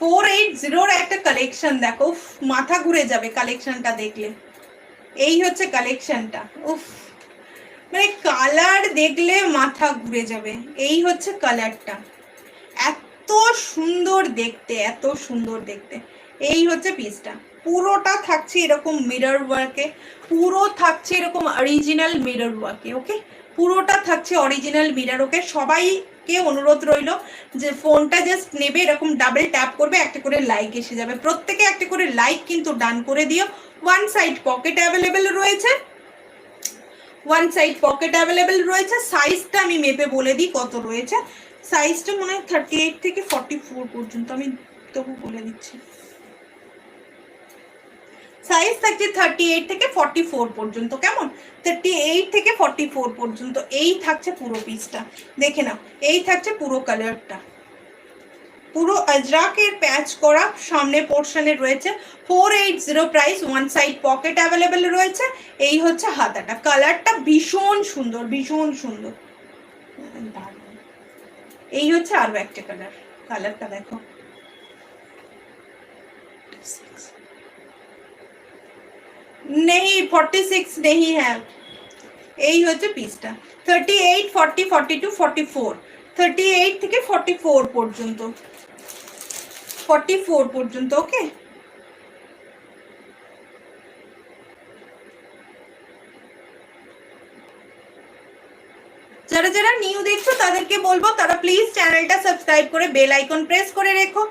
480 একটা কালেকশন দেখো, মাথা ঘুরে যাবে কালেকশনটা দেখলে। এই হচ্ছে কালেকশনটা, উফ মানে কালার দেখলে মাথা ঘুরে যাবে। এই হচ্ছে কালারটা, এত সুন্দর দেখতে, এত সুন্দর দেখতে। এই হচ্ছে পিসটা, পুরোটা থাকছে এরকম মিরর ওয়ার্কে, পুরো থাকছে এরকম অরিজিনাল মিরর ওয়ার্কে। ওকে, পুরোটা থাকছে অরিজিনাল মিরর। ওকে, সবাইকে অনুরোধ রইল যে ফোনটা জাস্ট নেবে, এরকম ডাবল ট্যাপ করবে, একটা করে লাইক এসে যাবে। প্রত্যেকে একটা করে লাইক কিন্তু ডান করে দিও। ওয়ান সাইড পকেট অ্যাভেলেবেল রয়েছে, ওয়ান সাইড পকেট অ্যাভেলেবেল রয়েছে। সাইজটা আমি মেপে বলে দিই কত রয়েছে। সাইজটা মনে হয় 38 থেকে 44 পর্যন্ত, আমি তবু বলে দিচ্ছি। সাইজ থাকছে 38 থেকে 44 পর্যন্ত। কেমন? 38 থেকে 44 পর্যন্ত। এই থাকছে পুরো পিসটা, দেখে নাও। এই থাকছে পুরো কালারটা, পুরো আজরাকের প্যাচ করা সামনে পোর্শনে রয়েছে। 480 price, one side pocket available রয়েছে। এই হচ্ছে হাতাটা, কালারটা ভীষণ সুন্দর, ভীষণ সুন্দর। এই হচ্ছে আরো একটা কালার, কালারটা দেখো, নেই 46 নেই হ্যাঁ। এই হচ্ছে পিসটা, 38, 40, 42, 44, 38 থেকে 44 পর্যন্ত, 44 পর্যন্ত। ওকে, যারা যারা নিউ দেখছো তাদেরকে বলবো তারা প্লিজ চ্যানেলটা সাবস্ক্রাইব করে বেল আইকন প্রেস করে রেখো।